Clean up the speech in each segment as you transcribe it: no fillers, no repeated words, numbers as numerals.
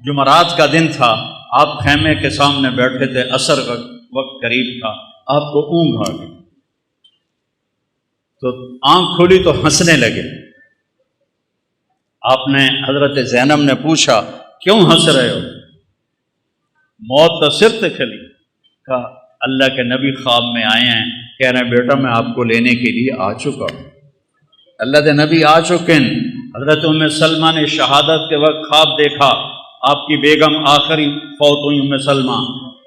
جمعرات کا دن تھا، آپ خیمے کے سامنے بیٹھے تھے، عصر کا وقت قریب تھا، آپ کو اونگ آ گئی تو آنکھ کھلی تو ہنسنے لگے۔ آپ نے حضرت زینب نے پوچھا کیوں ہنس رہے ہو؟ موت تو سر تے کھلی۔ کہا اللہ کے نبی خواب میں آئے ہیں، کہہ رہے ہیں بیٹا میں آپ کو لینے کے لیے آ چکا ہوں۔ اللہ کے نبی آ چکے ہیں۔ حضرت ام سلمہ نے شہادت کے وقت خواب دیکھا، آپ کی بیگم آخری فوت ہوئی ام سلمہ،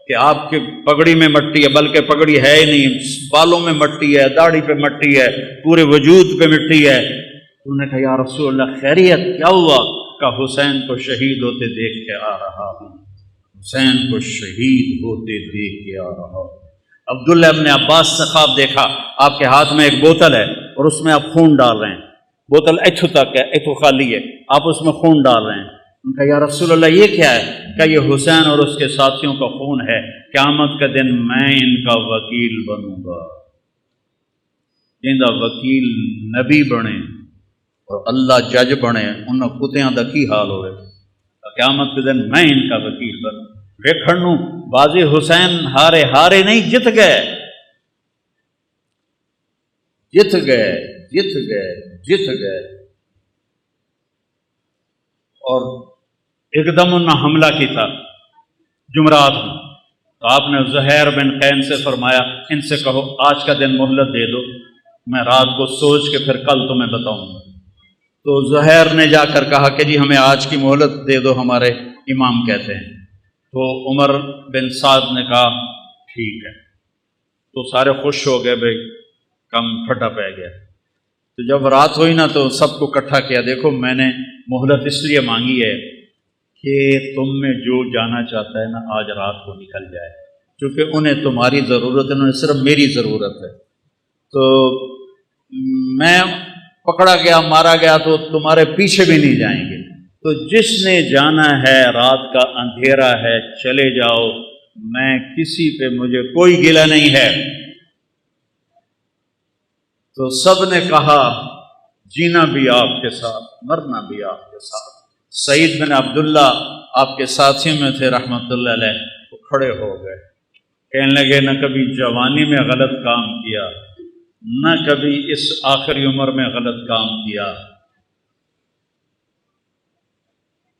کہ آپ کی پگڑی میں مٹی ہے، بلکہ پگڑی ہے ہی نہیں، بالوں میں مٹی ہے، داڑھی پہ مٹی ہے، پورے وجود پہ مٹی ہے۔ انہوں نے کہا یا رسول اللہ خیریت کیا ہوا؟ کہ حسین کو شہید ہوتے دیکھ کے آ رہا ہوں، حسین کو شہید ہوتے دیکھ کے آ رہا ہوں۔ عبداللہ ابن عباس نے خواب دیکھا، آپ کے ہاتھ میں ایک بوتل ہے اور اس میں آپ خون ڈال رہے ہیں، بوتل ایتھو تک ہے، ایتھو خالی ہے، آپ اس میں خون ڈال رہے ہیں۔ ان کا یا رسول اللہ یہ کیا ہے؟ کہ یہ حسین اور اس کے ساتھیوں کا خون ہے، قیامت کا دن میں ان کا وکیل بنوں گا۔ جنہاں وکیل نبی بنے اور اللہ جج بنے، ان کتیاں دا کی حال ہوئے؟ قیامت کے دن میں ان کا وکیل بنوں۔ ویکھن بازی حسین ہارے ہارے نہیں، جت گئے جت گئے جت گئے جت گئے۔ اور ایک دم انہوں حملہ کی تھا جمعرات میں، تو آپ نے زہیر بن قین سے فرمایا ان سے کہو آج کا دن مہلت دے دو، میں رات کو سوچ کے پھر کل تمہیں بتاؤں گا۔ تو زہیر نے جا کر کہا کہ جی ہمیں آج کی مہلت دے دو، ہمارے امام کہتے ہیں۔ تو عمر بن سعد نے کہا ٹھیک ہے۔ تو سارے خوش ہو گئے، بھائی کم پھٹا پہ گیا۔ تو جب رات ہوئی نا تو سب کو اکٹھا کیا، دیکھو میں نے مہلت اس لیے مانگی ہے کہ تم میں جو جانا چاہتا ہے نا آج رات کو نکل جائے، کیونکہ انہیں تمہاری ضرورت ہے، انہیں صرف میری ضرورت ہے۔ تو میں پکڑا گیا، مارا گیا تو تمہارے پیچھے بھی نہیں جائیں گے، تو جس نے جانا ہے رات کا اندھیرا ہے چلے جاؤ، میں کسی پہ مجھے کوئی گلہ نہیں ہے۔ تو سب نے کہا جینا بھی آپ کے ساتھ، مرنا بھی آپ کے ساتھ۔ سعید بن عبداللہ آپ کے ساتھیوں میں تھے رحمۃ اللہ علیہ، وہ کھڑے ہو گئے، کہنے لگے نہ کبھی جوانی میں غلط کام کیا، نہ کبھی اس آخری عمر میں غلط کام کیا۔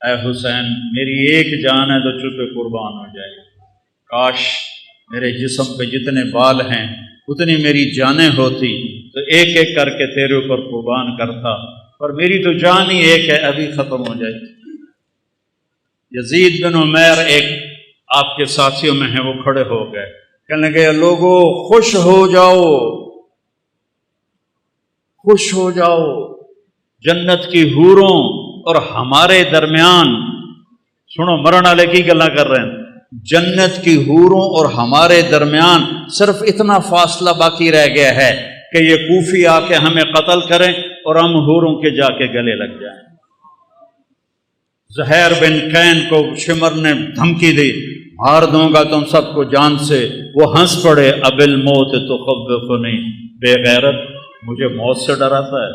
اے حسین میری ایک جان ہے تو چپے قربان ہو جائے، کاش میرے جسم پہ جتنے بال ہیں اتنی میری جانیں ہوتی تو ایک ایک کر کے تیرے اوپر قربان کرتا، پر میری تو جان ہی ایک ہے، ابھی ختم ہو جائے۔ یزید بن عمیر ایک آپ کے ساتھیوں میں ہیں، وہ کھڑے ہو گئے، کہنے لگے لوگو خوش ہو جاؤ، خوش ہو جاؤ، جنت کی حوروں اور ہمارے درمیان، سنو مرن والے کی گلاں کر رہے ہیں، جنت کی حوروں اور ہمارے درمیان صرف اتنا فاصلہ باقی رہ گیا ہے کہ یہ کوفی آ کے ہمیں قتل کریں اور ہم حوروں کے جا کے گلے لگ جائیں۔ زہیر بن قین کو شمر نے دھمکی دی، مار دوں گا تم سب کو جان سے۔ وہ ہنس پڑے، اب الموت تخوفنی، بے غیرت مجھے موت سے ڈراتا ہے،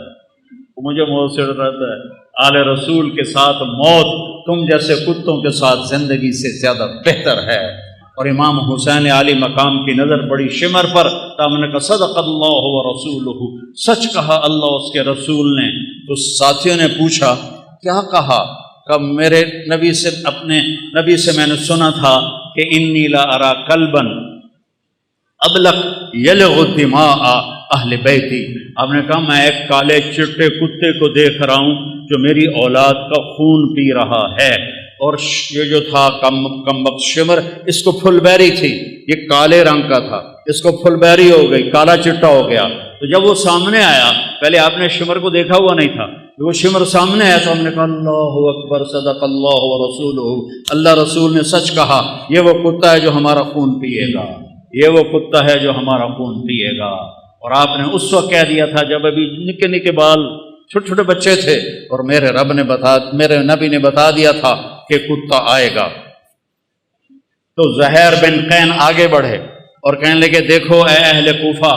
مجھے موت سے ڈراتا ہے۔ آل رسول کے ساتھ موت تم جیسے کتوں کے ساتھ زندگی سے زیادہ بہتر ہے۔ اور امام حسین عالی مقام کی نظر پڑی شمر پر، تو ہم نے کہا صدق اللہ و رسولہ، سچ کہا اللہ اس کے رسول نے۔ تو ساتھیوں نے پوچھا کیا کہا؟ کہ میرے نبی سے، اپنے نبی سے میں نے سنا تھا کہ انی لا ارا کلبا ابلق یلغ دماء اہل بیتی۔ آپ نے کہا میں ایک کالے چٹے کتے کو دیکھ رہا ہوں جو میری اولاد کا خون پی رہا ہے۔ اور یہ جو تھا کم وقت شمر، اس کو پھل بیری تھی، یہ کالے رنگ کا تھا، اس کو پھل بیری ہو گئی، کالا چٹا ہو گیا۔ تو جب وہ سامنے آیا، پہلے آپ نے شمر کو دیکھا ہوا نہیں تھا، وہ شمر سامنے آیا تو ہم نے کہا اللہ اکبر صدق اللہ و رسولہ، اللہ رسول نے سچ کہا، یہ وہ کتا ہے جو ہمارا خون پیے گا، یہ وہ کتا ہے جو ہمارا خون پیے گا۔ اور آپ نے اس وقت کہہ دیا تھا جب ابھی نکے نکے بال چھوٹے چھوٹے بچے تھے، اور میرے نبی نے بتا دیا تھا کہ کتا آئے گا۔ تو زہیر بن قین آگے بڑھے اور کہنے لگے دیکھو اے اہل کوفہ،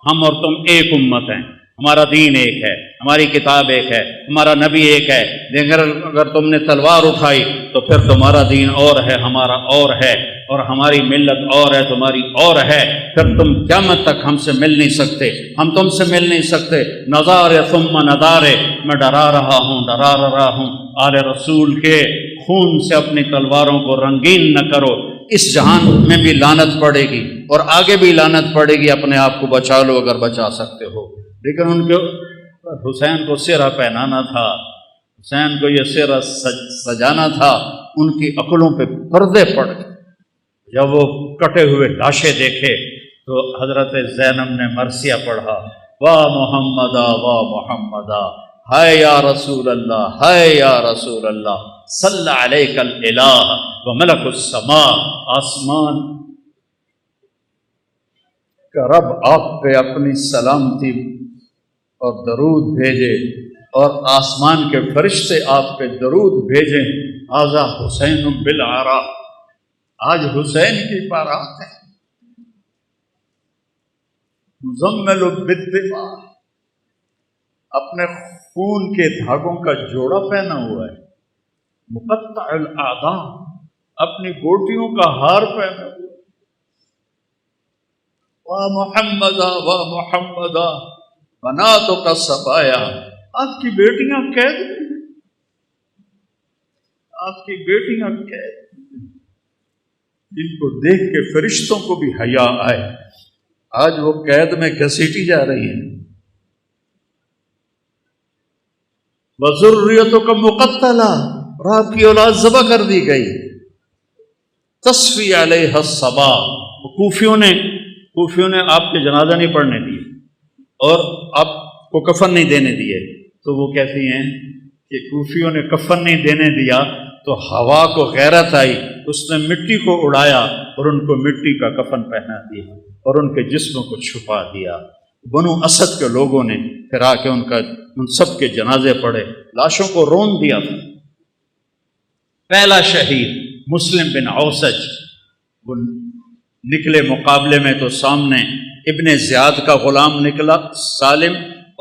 ہم اور تم ایک امت ہیں، ہمارا دین ایک ہے، ہماری کتاب ایک ہے، ہمارا نبی ایک ہے، لیکن اگر تم نے تلوار اٹھائی تو پھر تمہارا دین اور ہے، ہمارا اور ہے، اور ہماری ملت اور ہے، تمہاری اور ہے، پھر تم قیامت تک ہم سے مل نہیں سکتے، ہم تم سے مل نہیں سکتے۔ نظارے ثم نظارے، میں ڈرا رہا ہوں آل رسول کے خون سے اپنی تلواروں کو رنگین نہ کرو، اس جہان میں بھی لعنت پڑے گی اور آگے بھی لعنت پڑے گی، اپنے آپ کو بچا لو اگر بچا سکتے ہو۔ لیکن ان کو حسین کو سرہ پہنانا تھا، حسین کو یہ سرہ سجانا تھا، ان کی عقلوں پہ پردے پڑ گئے۔ جب وہ کٹے ہوئے لاشیں دیکھے تو حضرت زینب نے مرثیہ پڑھا، واہ محمدا واہ محمدا، ہائے یا رسول اللہ، ہائے یا رسول اللہ، صلی علیک الالہ وملک السماء، آسمان کا رب آپ پہ اپنی سلامتی اور درود بھیجے، اور آسمان کے فرشتے آپ پہ درود بھیجیں۔ ھذا حسین بالعراء، آج حسین کی بارات ہے، مزمل بالدماء، اپنے خون کے دھاگوں کا جوڑا پہنا ہوا ہے، مقطع الاعضاء، اپنی گوٹیوں کا ہار پہنا ہوا ہے، واہ محمدا واہ محمدا بناتوں کا سبایا، آپ کی بیٹیاں قید ہیں، آپ کی بیٹیاں قید ہیں، جن کو دیکھ کے فرشتوں کو بھی حیا آئے، آج وہ قید میں گھسیٹی جا رہی ہیں۔ وذریتوں کا مقتلہ، اور آپ کی اولاد ذبح کر دی گئی۔ تصفی علیہ الصبا، کوفیوں نے آپ کے جنازہ نہیں پڑھنے دیے اور آپ کو کفن نہیں دینے دیے، تو وہ کہتی ہیں کہ کوفیوں نے کفن نہیں دینے دیا تو ہوا کو غیرت آئی، اس نے مٹی کو اڑایا اور ان کو مٹی کا کفن پہنا دیا اور ان کے جسموں کو چھپا دیا۔ بنو اسد کے لوگوں نے پھر آ کے ان سب کے جنازے پڑھے، لاشوں کو رون دیا تھا۔ پہلا شہید مسلم بن اوسج، وہ نکلے مقابلے میں تو سامنے ابن زیاد کا غلام نکلا سالم،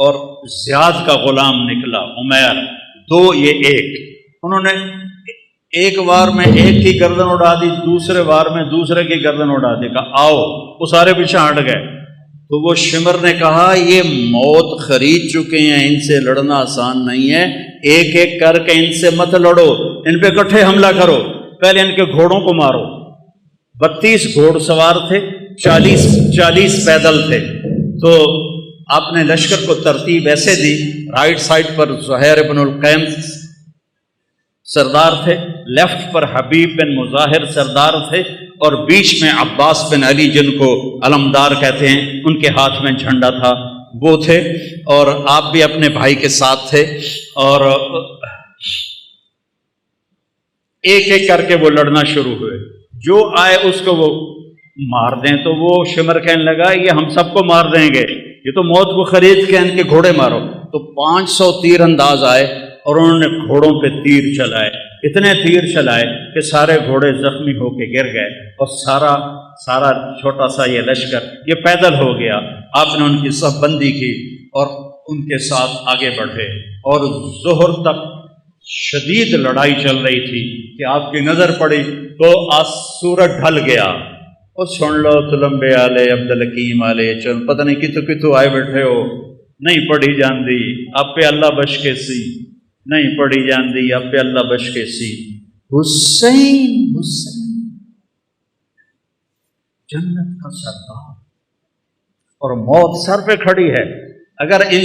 اور زیاد کا غلام نکلا عمیر، دو یہ ایک، انہوں نے ایک وار میں ایک کی گردن اڑا دی، دوسرے وار میں دوسرے کی گردن اڑا دی، کہا آؤ، وہ سارے پیچھے ہٹ گئے۔ تو وہ شمر نے کہا یہ موت خرید چکے ہیں، ان سے لڑنا آسان نہیں ہے، ایک ایک کر کے ان سے مت لڑو، ان پہ اکٹھے حملہ کرو، پہلے ان کے گھوڑوں کو مارو۔ 32 گھوڑ سوار تھے، 40 پیدل تھے، تو آپ نے لشکر کو ترتیب ایسے دی، رائٹ سائڈ پر زہیر بن القیم سردار تھے، لیفٹ پر حبیب بن مظاہر سردار تھے، اور بیچ میں عباس بن علی جن کو علمدار کہتے ہیں، ان کے ہاتھ میں جھنڈا تھا، وہ تھے، اور آپ بھی اپنے بھائی کے ساتھ تھے، اور ایک ایک کر کے وہ لڑنا شروع ہوئے، جو آئے اس کو وہ مار دیں، تو وہ شمر کہنے لگا یہ ہم سب کو مار دیں گے، یہ تو موت کو خرید کے ان کے گھوڑے مارو۔ تو 500 تیر انداز آئے اور انہوں نے گھوڑوں پہ تیر چلائے، اتنے تیر چلائے کہ سارے گھوڑے زخمی ہو کے گر گئے، اور سارا چھوٹا سا یہ لشکر یہ پیدل ہو گیا۔ آپ نے ان کی صف بندی کی اور ان کے ساتھ آگے بڑھے، اور ظہر تک شدید لڑائی چل رہی تھی کہ آپ کی نظر پڑی تو سورج ڈھل گیا، اور سن لو تلمبے آلے عبدالحکیم آلے، چل پتہ نہیں کتوں آئے بیٹھے ہو، نہیں پڑھی جاندی اب پہ اللہ بش کے سی، نہیں پڑھی جاندی اب پہ اللہ بش کے سی، حسین جنت کا سردار، اور موت سر پہ کھڑی ہے۔ اگر ان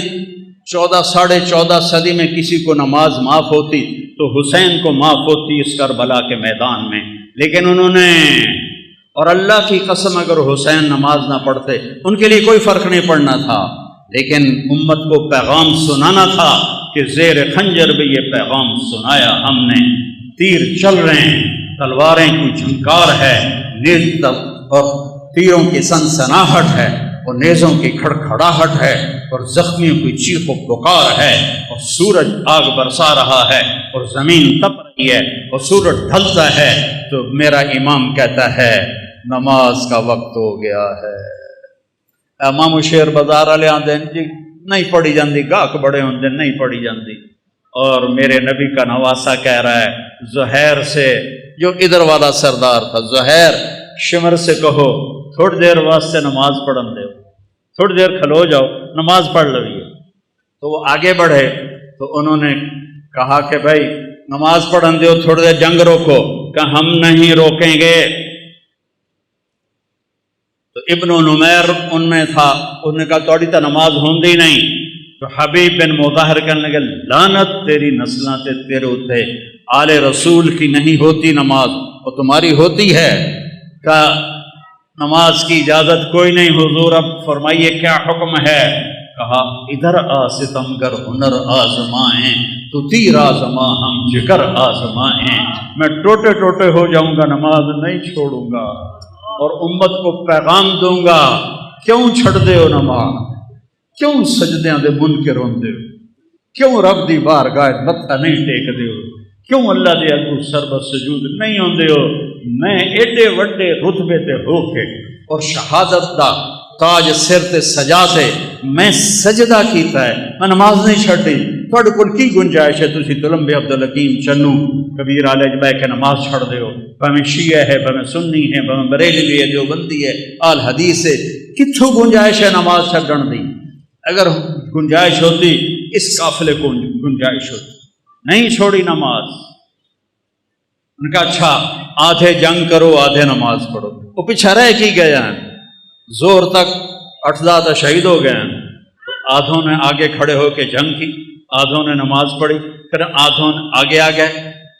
14 صدی میں کسی کو نماز معاف ہوتی تو حسین کو معاف ہوتی اس کربلا کے میدان میں، لیکن انہوں نے، اور اللہ کی قسم اگر حسین نماز نہ پڑھتے ان کے لیے کوئی فرق نہیں پڑنا تھا، لیکن امت کو پیغام سنانا تھا کہ زیر خنجر بھی یہ پیغام سنایا ہم نے، تیر چل رہے ہیں، تلواریں کی جھنکار ہے، نیز اور تیروں کی سنسناہٹ ہے، اور نیزوں کی کھڑکھڑاہٹ ہے، اور زخمیوں کی چیخ و پکار ہے، اور سورج آگ برسا رہا ہے، اور زمین تپ رہی ہے، اور سورج ڈھلتا ہے، تو میرا امام کہتا ہے نماز کا وقت ہو گیا ہے۔ امام شیر بازار والے آتے ہیں جی نہیں پڑھی جاندی، گاہک بڑے ہوندے نہیں پڑھی جاندی۔ اور میرے نبی کا نواسا کہہ رہا ہے زہیر سے، جو ادھر والا سردار تھا، زہیر شمر سے کہو تھوڑی دیر واسطے نماز پڑھن دے، تھوڑی دیر کھلو جاؤ نماز پڑھ لویے۔ تو وہ آگے بڑھے تو انہوں نے کہا کہ بھائی نماز پڑھن دیو، تھوڑی دیر جنگ روکو، کہ ہم نہیں روکیں گے۔ تو ابن نمیر ان میں تھا، انہوں نے کہا توڑی تا نماز ہوندی نہیں۔ تو حبیب بن مظاہر کہنے لگے لعنت تیری نسلاں تے تیرے اتے، آل رسول کی نہیں ہوتی نماز، اور تمہاری ہوتی ہے۔ کہ نماز کی اجازت کوئی نہیں حضور، اب فرمائیے کیا حکم ہے؟ کہا ادھر آ ستمگر ہنر آزمائیں، تو تیر آزما ہم جگر آزمائیں۔ میں ٹوٹے ٹوٹے ہو جاؤں گا، نماز نہیں چھوڑوں گا، اور امت کو پیغام دوں گا کیوں چھڑ دے ہو نماز، کیوں سجدیاں دے منکر ہوندے ہو، کیوں رب دی بارگاہ متھا نہیں ٹیک دے ہو، کیوں اللہ دے اگوں سربت سجود نہیں ہوندے ہو۔ میں ایڈے وڈے رتبے تے ہو کے اور شہادت دا تاج سر تے سجا تے میں سجدہ کیتا ہے، میں نماز نہیں چھڑی۔ تھوڑے کول کی گنجائش ہے تسی تلمبے عبدالحکیم چنو کبیر علیہ بہ کے نماز چھڑ دے ہو؟ بھاویں شیعہ ہے، بھاویں سنی ہے، بھاویں بریلوی ہے، دیوبندی ہے، آل حدیث ہے، کتھوں گنجائش ہے نماز چھڑن دی؟ اگر گنجائش ہوتی اس قافلے کو گنجائش ہوتی، نہیں چھوڑی نماز۔ ان کا اچھا آدھے جنگ کرو آدھے نماز پڑھو، وہ پیچھے رہ کی گئے ہیں، زور تک 8 شہید ہو گئے ہیں۔ آدھوں نے آگے کھڑے ہو کے جنگ کی، آدھوں نے نماز پڑھی، پھر آدھوں آگے آ گئے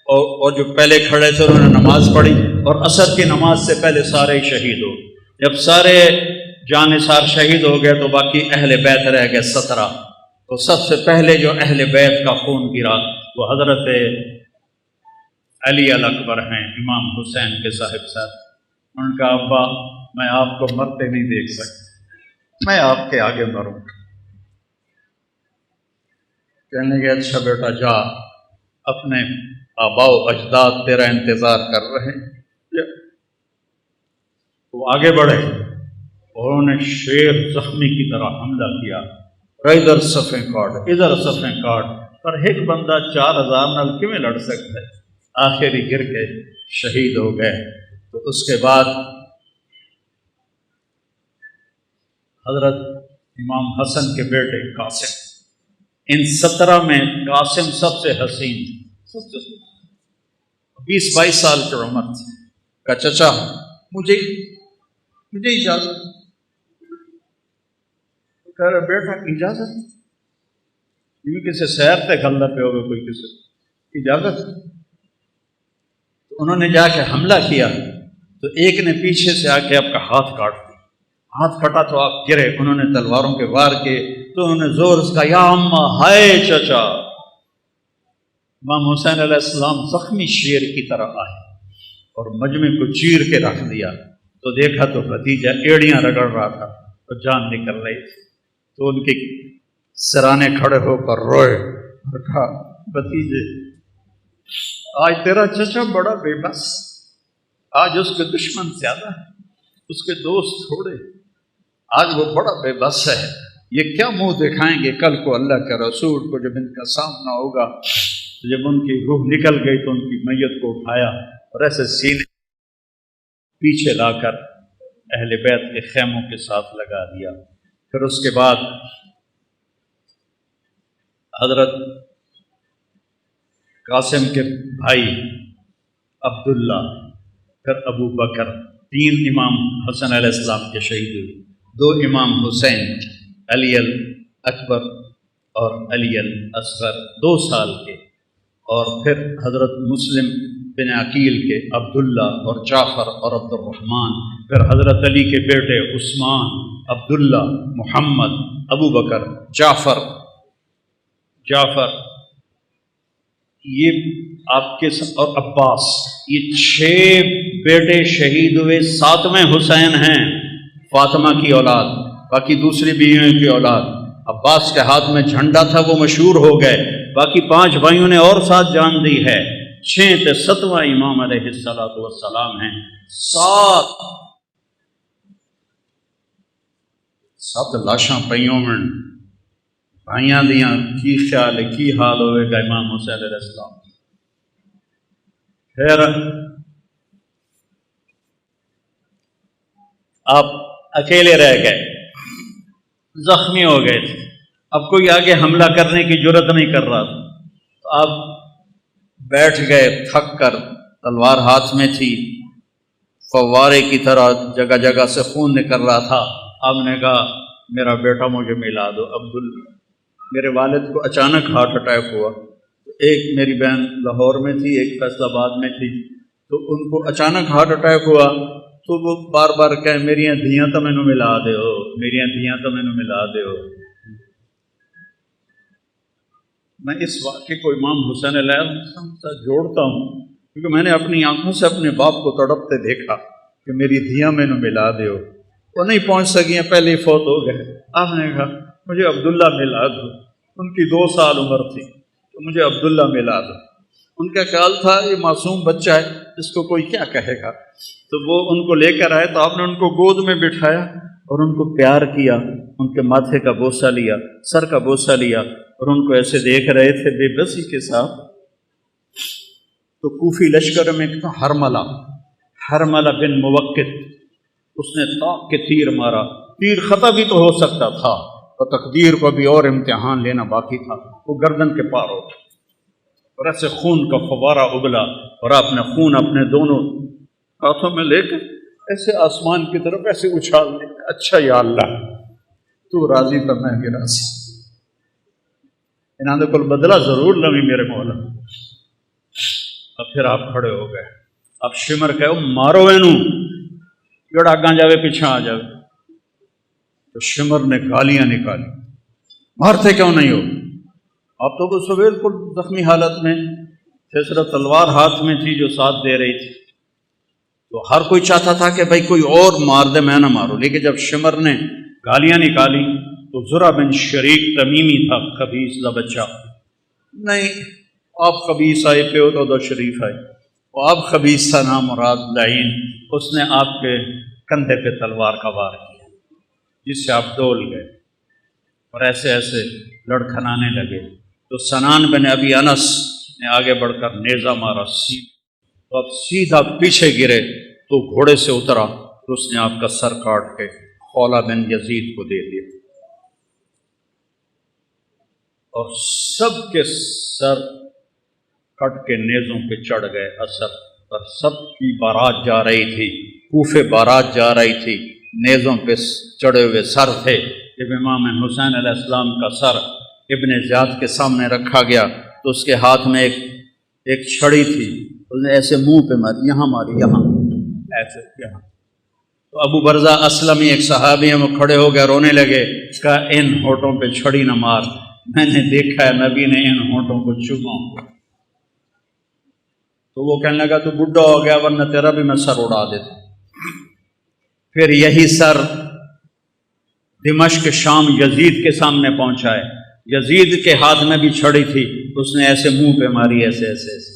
اور جو پہلے کھڑے تھے انہوں نے نماز پڑھی، اور عصر کی نماز سے پہلے سارے شہید ہو۔ جب سارے جانثار شہید ہو گئے تو باقی اہل بیت رہ گئے 17۔ تو سب سے پہلے جو اہل بیت کا خون گرا وہ حضرت علی الاکبر ہیں، امام حسین کے صاحب۔ ان کا ابا میں آپ کو مرتے نہیں دیکھ سکتا، میں آپ کے آگے مروں۔ کہنے لگے اچھا بیٹا جا، اپنے آباء و اجداد تیرا انتظار کر رہے ہیں۔ وہ آگے بڑھے، انہوں نے شیر زخمی کی طرح حملہ کیا، ادھر صفیں کاٹ ادھر صفیں کاٹ، پر ایک بندہ 4000 نال کیویں لڑ سکتا ہے؟ آخری گر کے شہید ہو گئے۔ تو اس کے بعد حضرت امام حسن کے بیٹے قاسم، ان 17 میں قاسم سب سے حسین، 20-22 سال کی عمر تھی۔ کہا چچا مجھے اجازت، کہہ رہا بیٹا اجازت؟ یہ کسی سیر پہ گھلنا پہ ہوگا کوئی کسی اجازت؟ تو انہوں نے جا کے حملہ کیا تو ایک نے پیچھے سے آ کے آپ کا ہاتھ کاٹ دیا، ہاتھ کٹا تو آپ گرے، انہوں نے تلواروں کے وار کیے تو انہوں نے زور سے کہا یا اماں ہائے چچا۔ امام حسین علیہ السلام زخمی شیر کی طرح آئے اور مجمع کو چیر کے رکھ دیا، تو دیکھا تو بھتیجا ایڑیاں رگڑ رہا تھا تو جان نکل رہی تھی۔ تو ان کے سرانے کھڑے ہو کر روئے اور کہا بھتیجے آج تیرا چچا بڑا بے بس، آج اس کے دشمن زیادہ ہے، اس کے دوست تھوڑے، آج وہ بڑا بے بس ہے، یہ کیا منہ دکھائیں گے کل کو اللہ کے رسول کو جب ان کا سامنا ہوگا۔ جب ان کی روح نکل گئی تو ان کی میت کو اٹھایا اور ایسے سینے پیچھے لا کر اہل بیت کے خیموں کے ساتھ لگا دیا۔ پھر اس کے بعد حضرت قاسم کے بھائی عبداللہ، پھر ابو بکر، 3 امام حسن علیہ السلام کے شہید ہوئے، 2 امام حسین، علی الاکبر اور علی الاصغر 2 سال کے، اور پھر حضرت مسلم بن عقیل کے عبداللہ اور جعفر اور عبد الرحمن، پھر حضرت علی کے بیٹے عثمان، عبداللہ، محمد، ابو بکر، جعفر، یہ آپ کے اور عباس، یہ 6 بیٹے شہید ہوئے۔ 7ویں حسین ہیں، فاطمہ کی اولاد، باقی دوسری بیویوں کی اولاد۔ عباس کے ہاتھ میں جھنڈا تھا، وہ مشہور ہو گئے، باقی 5 بھائیوں نے اور ساتھ جان دی ہے۔ 6 تے 7واں امام علیہ السلام ہیں۔ 7 لاشاں پئیوں میں بھائیاں دیاں کی خیال کی حال ہوئے گا امام حسین علیہ السلام۔ پھر آپ اکیلے رہ گئے، زخمی ہو گئے تھے، اب کوئی آگے حملہ کرنے کی جرت نہیں کر رہا تھا، تو آپ بیٹھ گئے تھک کر، تلوار ہاتھ میں تھی، فوارے کی طرح جگہ جگہ سے خون نکل رہا تھا۔ آپ نے کہا میرا بیٹا مجھے ملا دو عبداللہ۔ میرے والد کو اچانک ہارٹ اٹیک ہوا، ایک میری بہن لاہور میں تھی، ایک فیصل آباد میں تھی، تو ان کو اچانک ہارٹ اٹیک ہوا، تو وہ بار بار کہیں میریاں دھیاں تو مینوں ملا دیو، میریاں دھیاں تو مینوں ملا دیو۔ میں اس واقعے کو امام حسین علیہ السلام سے جوڑتا ہوں کیونکہ میں نے اپنی آنکھوں سے اپنے باپ کو تڑپتے دیکھا کہ میری دھیاں مینوں ملا دیو۔ وہ نہیں پہنچ سکیں، پہلے ہی فوت ہو گئے۔ آپ نے کہا مجھے عبداللہ ملا دو، ان کی 2 سال عمر تھی، تو مجھے عبداللہ ملا دو۔ ان کا خیال تھا یہ معصوم بچہ ہے، اس کو کوئی کیا کہے گا، تو وہ ان کو لے کر آئے، تو آپ نے ان کو گود میں بٹھایا اور ان کو پیار کیا، ان کے ماتھے کا بوسہ لیا، سر کا بوسہ لیا، اور ان کو ایسے دیکھ رہے تھے بے بسی کے ساتھ۔ تو کوفی لشکر میں ایک تھا حرملہ بن موقت، اس نے طاق کے تیر مارا، تیر خطا بھی تو ہو سکتا تھا، تو تقدیر کو بھی اور امتحان لینا باقی تھا، وہ گردن کے پار ہو گیا، اور ایسے خون کا فوارہ ابلا، اور آپ نے خون اپنے دونوں ہاتھوں میں لے کر ایسے آسمان کی طرف ایسے اچھال دیا، اچھا یا اللہ تو راضی تو میں بھی راضی، انہوں نے کل بدلہ ضرور لوی میرے مولا۔ اور پھر آپ کھڑے ہو گئے، اب شمر کہو مارو اینوں، جڑا آگاں جاوے پیچھے آ جاوے۔ تو شمر نے گالیاں نکالی، مارتے کیوں نہیں ہو؟ آپ تو اس بالکل زخمی حالت میں تھے، صرف تلوار ہاتھ میں تھی جو ساتھ دے رہی تھی، تو ہر کوئی چاہتا تھا کہ بھائی کوئی اور مار دے، میں نہ مارو۔ لیکن جب شمر نے گالیاں نکالی تو زرع بن شریک تمیمی تھا، خبیث کا بچہ، نہیں آپ خبیث آئے پہ ہو تو شریف آئے، وہ آپ خبیث تھا نام مراد لعین، اس نے آپ کے کندھے پہ تلوار کا وار کیا، جس سے آپ ڈول گئے اور ایسے ایسے لڑکھنانے لگے۔ تو سنان بن ابی انس نے آگے بڑھ کر نیزہ مارا، تو اب سیدھا پیچھے گرے، تو گھوڑے سے اترا تو اس نے آپ کا سر کاٹ کے خولہ بن یزید کو دے دیا، اور سب کے سر کٹ کے نیزوں پہ چڑھ گئے اثر پر۔ سب کی بارات جا رہی تھی، کوفے بارات جا رہی تھی، نیزوں پہ چڑھے ہوئے سر تھے۔ جب امام حسین علیہ السلام کا سر ابن زیاد کے سامنے رکھا گیا تو اس کے ہاتھ میں ایک چھڑی تھی، اس نے ایسے منہ پہ ماری، یہاں ماری، یہاں ایسے یہاں۔ تو ابو برزہ اسلمی ایک صحابی ہیں، وہ کھڑے ہو گئے، رونے لگے، کہا ان ہونٹوں پہ چھڑی نہ مار، میں نے دیکھا ہے نبی نے ان ہونٹوں کو چوما۔ تو وہ کہنے لگا تو بڈھا ہو گیا، ورنہ تیرا بھی میں سر اڑا دیتا۔ پھر یہی سر دمشق شام یزید کے سامنے پہنچائے، یزید کے ہاتھ میں بھی چھڑی تھی، اس نے ایسے منہ پہ ماری، ایسے ایسے ایسے۔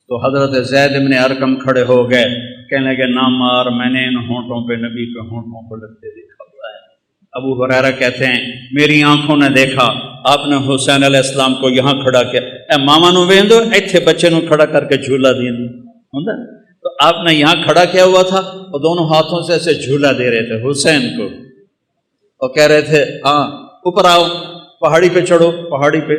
تو حضرت زید بن ارقم کھڑے ہو گئے، کہنے لگے نہ مار، میں نے ان ہونٹوں پہ نبی کے ہونٹوں کو لگتے دیکھا ہوا ہے۔ ابو ہریرہ کہتے ہیں میری آنکھوں نے دیکھا، آپ نے حسین علیہ السلام کو یہاں کھڑا کیا، اے ماما نو ویندو ایتھے بچے نو کھڑا کر کے جھولا دیں ہوندا، تو آپ نے یہاں کھڑا کیا ہوا تھا، اور دونوں ہاتھوں سے ایسے جھولا دے رہے تھے حسین کو، اور کہہ رہے تھے ہاں اوپر آؤ، پہاڑی پہ چڑھو، پہاڑی پہ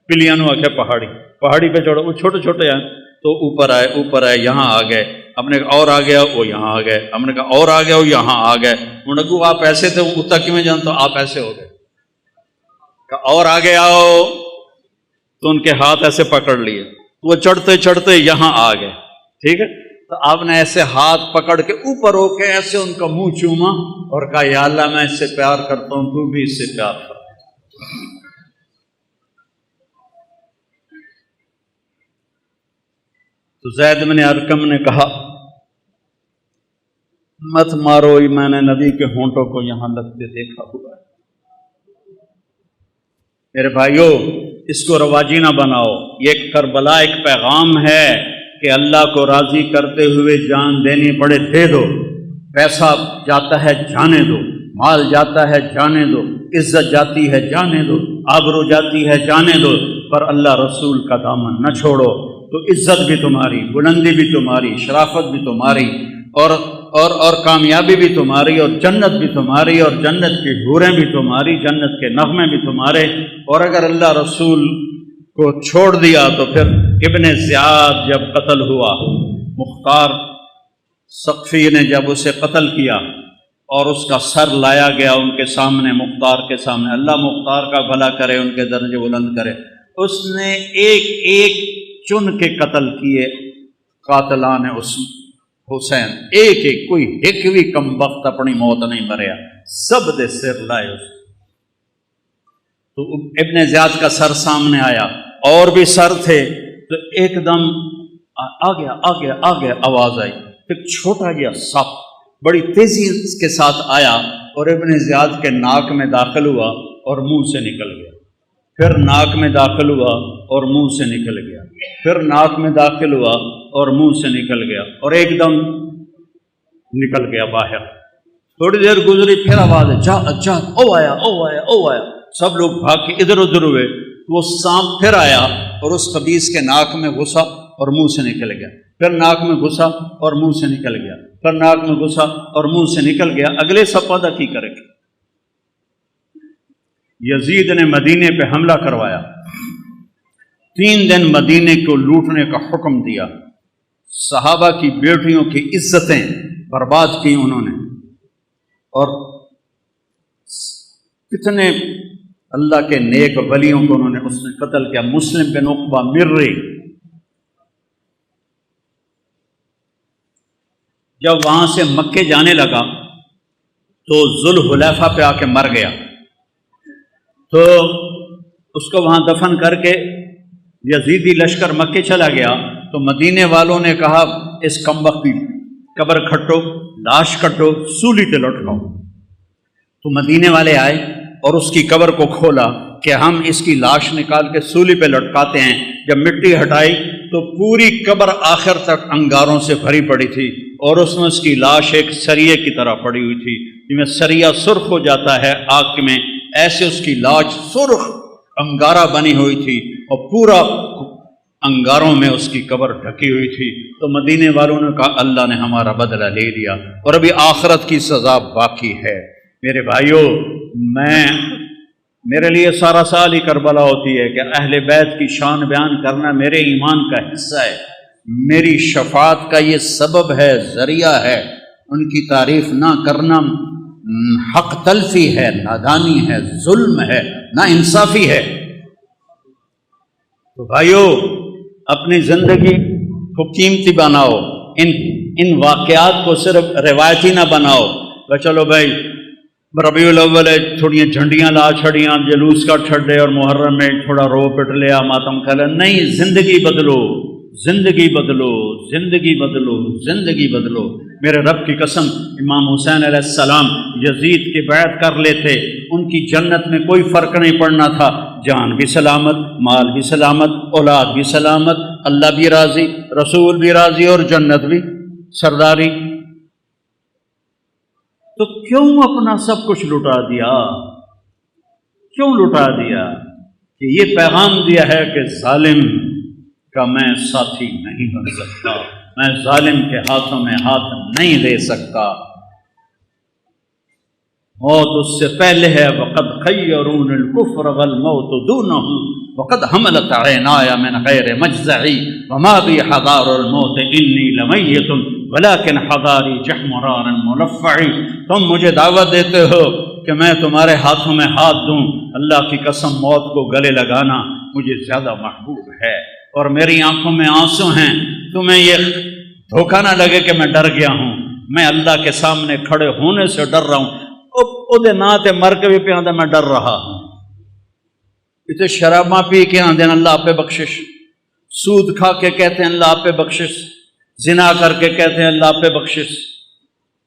پلیاں نو آکھے پہاڑی پہ چڑھو، وہ چھوٹے چھوٹے ہیں تو اوپر آئے، یہاں آ گئے، ہم نے کہا اور آ گیا، وہ یہاں آ گئے، ہم نے کہا اور آ گیا، وہ یہاں آ گئے، انہوں نے کہا آپ ایسے تھے، وہ اتنا کیوں جانتا، آپ ایسے ہو گئے، کہا اور آگے آؤ، تو ان کے ہاتھ ایسے پکڑ لیے، وہ چڑھتے چڑھتے یہاں آ گئے، ٹھیک ہے، تو آپ نے ایسے ہاتھ پکڑ کے اوپر ہو کے ایسے ان کا منہ چوما اور کہا یا اللہ میں اس سے پیار کرتا ہوں، تو بھی اس سے پیار کر۔ تو زید بن ارقم نے کہا مت مارو، میں نے نبی کے ہونٹوں کو یہاں لگتے دیکھا ہوا ہے۔ میرے بھائیو اس کو رواجی نہ بناؤ، یہ کربلا ایک پیغام ہے کہ اللہ کو راضی کرتے ہوئے جان دینی پڑے دے دو، پیسہ جاتا ہے جانے دو، مال جاتا ہے جانے دو، عزت جاتی ہے جانے دو، آبرو جاتی ہے جانے دو، پر اللہ رسول کا دامن نہ چھوڑو تو عزت بھی تمہاری، بلندی بھی تمہاری، شرافت بھی تمہاری، اور کامیابی بھی تمہاری، اور جنت بھی تمہاری، اور جنت کی حوریں بھی تمہاری، جنت کے نغمے بھی تمہارے۔ اور اگر اللہ رسول کو چھوڑ دیا تو پھر ابن زیاد جب قتل ہوا، مختار ثقفی نے جب اسے قتل کیا اور اس کا سر لایا گیا ان کے سامنے، مختار کے سامنے، اللہ مختار کا بھلا کرے، ان کے درجے بلند کرے، اس نے ایک ایک چن کے قتل کیے قاتلان اس حسین، ایک ایک، کوئی ایک بھی کم وقت اپنی موت نہیں مریا، سب دے سر لائے اس۔ تو ابن زیاد کا سر سامنے آیا، اور بھی سر تھے، تو ایک دم آ گیا آواز آئی، ایک چھوٹا گیا سپ بڑی تیزی کے ساتھ آیا اور ابن زیاد کے ناک میں داخل ہوا اور منہ سے نکل گیا، پھر ناک میں داخل ہوا اور منہ سے نکل گیا، پھر ناک میں داخل ہوا اور منہ سے نکل گیا، اور ایک دم نکل گیا باہر۔ تھوڑی دیر گزری، پھر آواز ہے جا او آیا، سب لوگ بھاگ کے ادھر ادھر ہوئے، وہ سانپ پھر آیا اور اس خبیث کے ناک میں گھسا اور منہ سے نکل گیا، پھر ناک میں گھسا اور منہ سے نکل گیا، پھر ناک میں گھسا اور منہ سے نکل گیا۔ اگلے سپادہ کی کرے گا؟ یزید نے مدینے پہ حملہ کروایا، 3 دن مدینے کو لوٹنے کا حکم دیا، صحابہ کی بیٹیوں کی عزتیں برباد کی انہوں نے، اور کتنے اللہ کے نیک ولیوں کو انہوں نے اس نے قتل کیا۔ مسلم بن عقبہ مرری جب وہاں سے مکے جانے لگا تو ذوالحلیفہ پہ آ کے مر گیا، تو اس کو وہاں دفن کر کے یزیدی لشکر مکے چلا گیا، تو مدینے والوں نے کہا اس کمبخت کی قبر کھٹو، لاش کٹو، سولی پہ لٹکاؤ۔ تو مدینے والے آئے اور اس کی قبر کو کھولا کہ ہم اس کی لاش نکال کے سولی پہ لٹکاتے ہیں۔ جب مٹی ہٹائی تو پوری قبر آخر تک انگاروں سے بھری پڑی تھی، اور اس میں اس کی لاش ایک سریے کی طرح پڑی ہوئی تھی، جس میں سریا سرخ ہو جاتا ہے آگ میں، ایسے اس کی لاش سرخ انگارہ بنی ہوئی تھی، اور پورا انگاروں میں اس کی قبر ڈھکی ہوئی تھی۔ تو مدینے والوں نے کہا اللہ نے ہمارا بدلہ لے لیا، اور ابھی آخرت کی سزا باقی ہے۔ میرے بھائیوں، میرے لیے سارا سال ہی کربلا ہوتی ہے کہ اہل بیت کی شان بیان کرنا میرے ایمان کا حصہ ہے، میری شفاعت کا یہ سبب ہے، ذریعہ ہے۔ ان کی تعریف نہ کرنا حق تلفی ہے، نادانی ہے، ظلم ہے، نا انصافی ہے۔ تو بھائیو، اپنی زندگی کو قیمتی بناؤ، ان واقعات کو صرف روایتی نہ بناؤ کہ چلو بھائی ربیع الاول ہے، تھوڑی جھنڈیاں لا چھڑیاں، جلوس کا چھڑے، اور محرم میں تھوڑا رو پٹ لیا، ماتم کھلا۔ نہیں، زندگی بدلو، زندگی بدلو، زندگی بدلو، زندگی بدلو۔ میرے رب کی قسم، امام حسین علیہ السلام یزید کی بیعت کر لیتے، ان کی جنت میں کوئی فرق نہیں پڑنا تھا، جان بھی سلامت، مال بھی سلامت، اولاد بھی سلامت، اللہ بھی راضی، رسول بھی راضی، اور جنت بھی سرداری۔ تو کیوں اپنا سب کچھ لٹا دیا؟ کیوں لٹا دیا؟ کہ یہ پیغام دیا ہے کہ ظالم کا میں ساتھی نہیں بن سکتا، میں ظالم کے ہاتھوں میں ہاتھ نہیں دے سکتا۔ موت اس سے پہلے ہے، وقد خیرون الکفر والموت دونہ، وقد حملت عینایا من غیر مجزعی، وما بی حضار الموت انی لمیت ولیکن حضاری جحمرار ملفعی۔ تم مجھے دعوت دیتے ہو کہ میں تمہارے ہاتھوں میں ہاتھ دوں، اللہ کی قسم موت کو گلے لگانا مجھے زیادہ محبوب ہے، اور میری آنکھوں میں آنسو ہیں۔ تمہیں یہ دھوکہ نہ لگے کہ میں ڈر گیا ہوں، میں اللہ کے سامنے کھڑے ہونے سے ڈر رہا ہوں۔ او نا تے مر کے بھی پہ آدھا میں ڈر رہا ہوں۔ اسے شراباں پی کے آدھے اللہ آپ پہ بخشش، سود کھا کے کہتے ہیں اللہ آپ پہ بخشش، زنا کر کے کہتے ہیں اللہ آپ پہ بخشش۔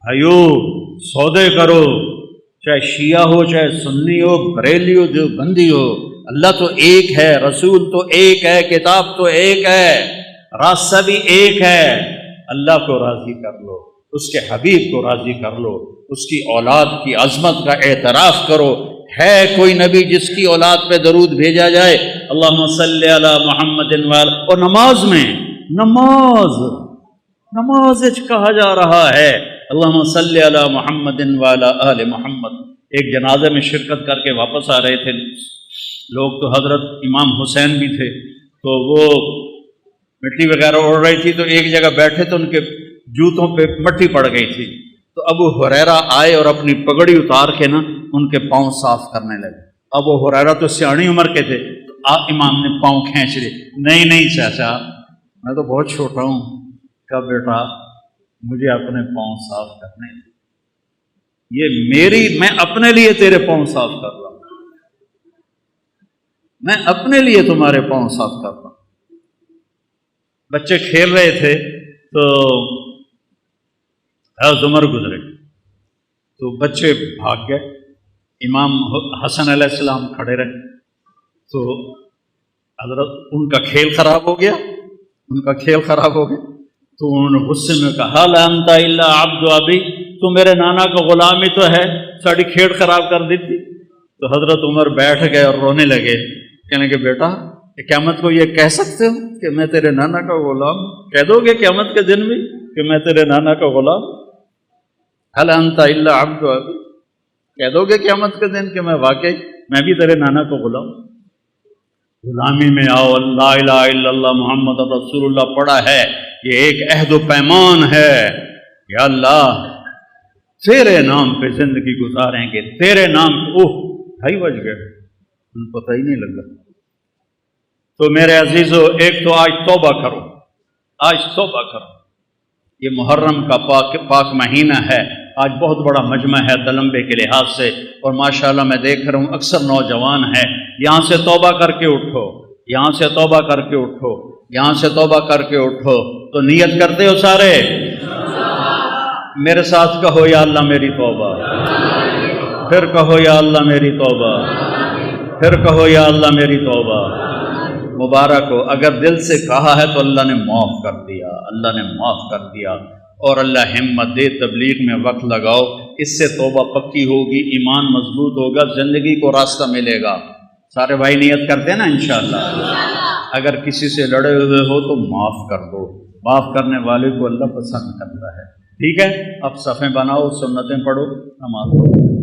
بھائیو، سودے کرو، چاہے شیعہ ہو، چاہے سنی ہو، بریلی ہو، دیوبندی ہو، اللہ تو ایک ہے، رسول تو ایک ہے، کتاب تو ایک ہے، راستہ بھی ایک ہے۔ اللہ کو راضی کر لو، اس کے حبیب کو راضی کر لو، اس کی اولاد کی عظمت کا اعتراف کرو، ہے کوئی نبی جس کی اولاد پہ درود بھیجا جائے؟ اللہم صلی علی محمد وعلی، اور نماز میں نماز کہا جا رہا ہے اللہم صلی علی محمد وعلی آل محمد۔ ایک جنازے میں شرکت کر کے واپس آ رہے تھے لوگ، تو حضرت امام حسین بھی تھے، تو وہ مٹی وغیرہ اڑ رہی تھی، تو ایک جگہ بیٹھے تو ان کے جوتوں پہ مٹی پڑ گئی تھی، تو ابو ہریرہ آئے اور اپنی پگڑی اتار کے نا ان کے پاؤں صاف کرنے لگے۔ ابو ہریرہ تو سیاਣੀ عمر کے تھے، تو امام نے پاؤں کھینچ لیے، نہیں چاچا میں تو بہت چھوٹا ہوں۔ کہا بیٹا مجھے اپنے پاؤں صاف کرنے تھے، میں اپنے لیے تیرے پاؤں صاف کر رہا ہوں، میں اپنے لیے تمہارے پاؤں صاف کر رہا ہوں۔ بچے کھیل رہے تھے تو عمر گزرے، تو بچے بھاگ گئے، امام حسن علیہ السلام کھڑے رہے، تو حضرت ان کا کھیل خراب ہو گیا، تو انہوں نے غصے میں کہا لا انت الا عبد ابی، تو میرے نانا کا غلام ہی تو ہے، ساری کھیل خراب کر دی تھی۔ تو حضرت عمر بیٹھ گئے اور رونے لگے، کہنے کہ بیٹا قیامت کو یہ کہہ سکتے ہو کہ میں تیرے نانا کا غلام؟ کہہ دو گے قیامت کے دن بھی کہ میں تیرے نانا کا غلام؟ هل انت الا عبد ابی، کہہ دو گے قیامت کے دن کہ میں بھی تیرے نانا کا غلام؟ غلامی میں آؤ، لا الہ الا اللہ محمد رسول اللہ پڑھا ہے، یہ ایک عہد و پیمان ہے، یا اللہ تیرے نام پہ زندگی گزاریں گے، تیرے نام پہ۔ 2:30 بج گئے، پتہ ہی نہیں لگا۔ تو میرے عزیزو، ایک تو آج توبہ کرو، یہ محرم کا پاک مہینہ ہے، آج بہت بڑا مجمع ہے تلمبے کے لحاظ سے، اور ماشاءاللہ میں دیکھ رہا ہوں اکثر نوجوان ہیں، یہاں سے توبہ کر کے اٹھو، یہاں سے توبہ کر کے اٹھو، یہاں سے توبہ کر کے اٹھو۔ تو نیت کرتے ہو سارے؟ میرے ساتھ کہو یا اللہ میری توبہ، پھر کہو یا اللہ میری توبہ، پھر کہو یا اللہ میری توبہ۔ مبارک ہو، اگر دل سے کہا ہے تو اللہ نے معاف کر دیا، اور اللہ ہمت دے، تبلیغ میں وقت لگاؤ، اس سے توبہ پکی ہوگی، ایمان مضبوط ہوگا، زندگی کو راستہ ملے گا۔ سارے بھائی نیت کرتے ہیں نا انشاءاللہ؟ اگر کسی سے لڑے ہوئے ہو تو معاف کر دو، معاف کرنے والے کو اللہ پسند کرتا ہے۔ ٹھیک ہے، اب صفیں بناؤ، سنتیں پڑھو، نماز پڑھو۔